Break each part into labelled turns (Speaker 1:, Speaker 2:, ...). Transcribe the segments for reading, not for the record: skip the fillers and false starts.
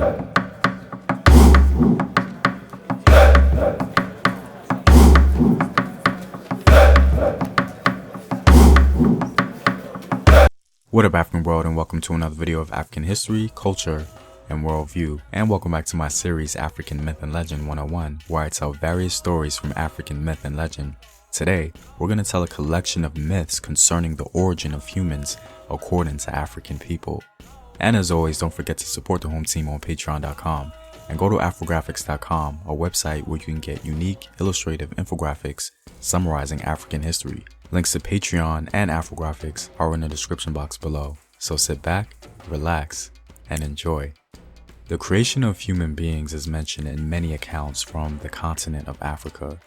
Speaker 1: What up, African world, and welcome to another video of African history, culture, and worldview. And welcome back to my series African Myth and Legend 101, where I tell various stories from African myth and legend. Today, we're going to tell a collection of myths concerning the origin of humans according to African people. And as always, don't forget to support the home team on patreon.com and go to Afrographics.com, a website where you can get unique illustrative infographics summarizing African history. Links to Patreon and Afrographics are in the description box below, so sit back, relax, and enjoy. The creation of human beings is mentioned in many accounts from the continent of Africa.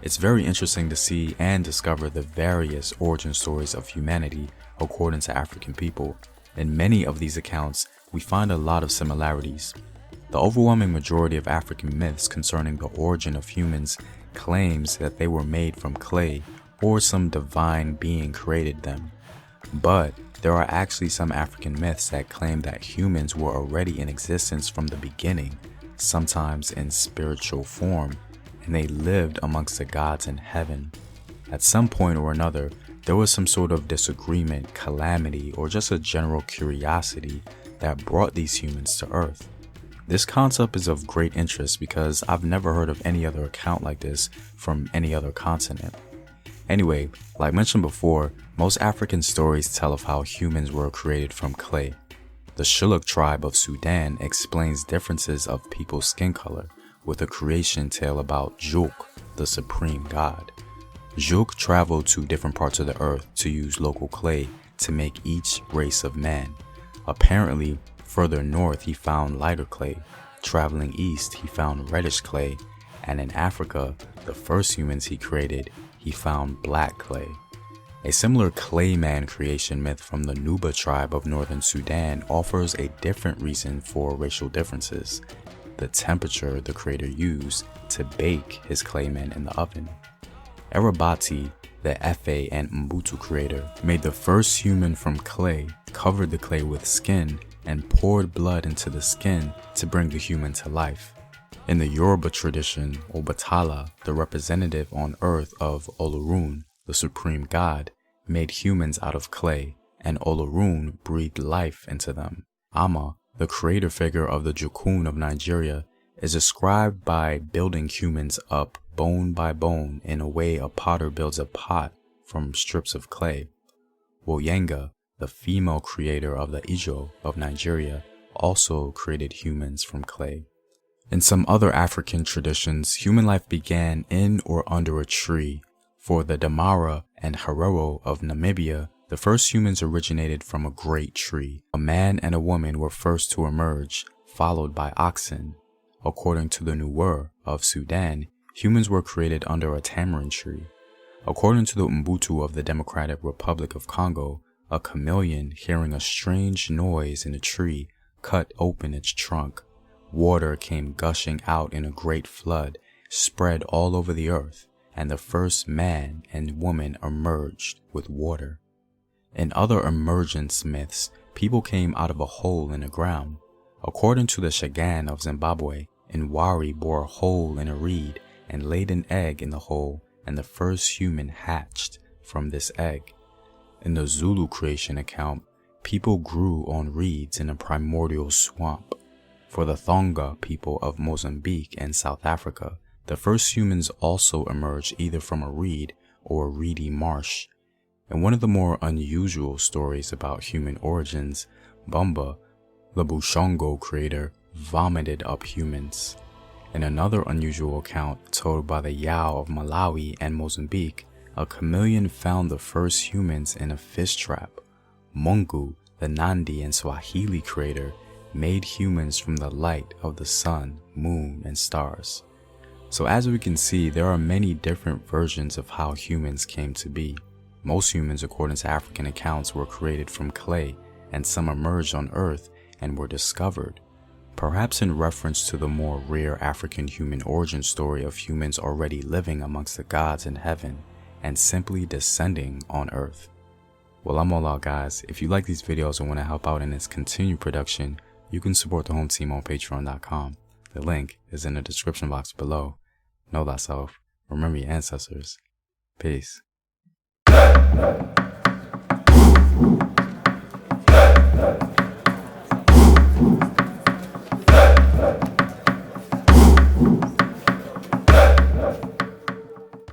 Speaker 1: It's very interesting to see and discover the various origin stories of humanity according to African people. In many of these accounts, we find a lot of similarities. The overwhelming majority of African myths concerning the origin of humans claims that they were made from clay or some divine being created them. But there are actually some African myths that claim that humans were already in existence from the beginning, sometimes in spiritual form, and they lived amongst the gods in heaven. At some point or another, there was some sort of disagreement, calamity, or just a general curiosity that brought these humans to Earth. This concept is of great interest because I've never heard of any other account like this from any other continent. Anyway, like mentioned before, most African stories tell of how humans were created from clay. The Shilluk tribe of Sudan explains differences of people's skin color with a creation tale about Juk, the supreme god. Juk traveled to different parts of the earth to use local clay to make each race of man. Apparently, further north he found lighter clay, traveling east he found reddish clay, and in Africa, the first humans he created, he found black clay. A similar clay man creation myth from the Nuba tribe of northern Sudan offers a different reason for racial differences: the temperature the creator used to bake his claymen in the oven. Erebati, the Efe and Mbutu creator, made the first human from clay, covered the clay with skin, and poured blood into the skin to bring the human to life. In the Yoruba tradition, Obatala, the representative on earth of Olorun, the supreme god, made humans out of clay, and Olorun breathed life into them. Ama, the creator figure of the Jukun of Nigeria, is described by building humans up bone by bone in a way a potter builds a pot from strips of clay. Woyenga, the female creator of the Ijo of Nigeria, also created humans from clay. In some other African traditions, human life began in or under a tree. For the Damara and Herero of Namibia, the first humans originated from a great tree. A man and a woman were first to emerge, followed by oxen. According to the Nuer of Sudan, humans were created under a tamarind tree. According to the Mbutu of the Democratic Republic of Congo, a chameleon, hearing a strange noise in a tree, cut open its trunk. Water came gushing out in a great flood, spread all over the earth, and the first man and woman emerged with water. In other emergence myths, people came out of a hole in the ground. According to the Shagan of Zimbabwe, Nwari bore a hole in a reed and laid an egg in the hole, and the first human hatched from this egg. In the Zulu creation account, people grew on reeds in a primordial swamp. For the Thonga people of Mozambique and South Africa, the first humans also emerged either from a reed or a reedy marsh. In one of the more unusual stories about human origins, Bumba, the Bushongo creator, vomited up humans. In another unusual account told by the Yao of Malawi and Mozambique, a chameleon found the first humans in a fish trap. Mungu, the Nandi and Swahili creator, made humans from the light of the sun, moon, and stars. So as we can see, there are many different versions of how humans came to be. Most humans, according to African accounts, were created from clay, and some emerged on Earth and were discovered. Perhaps in reference to the more rare African human origin story of humans already living amongst the gods in heaven and simply descending on Earth. Well, I'm all out, guys. If you like these videos and want to help out in its continued production, you can support the home team on patreon.com. The link is in the description box below. Know thyself. Remember your ancestors. Peace.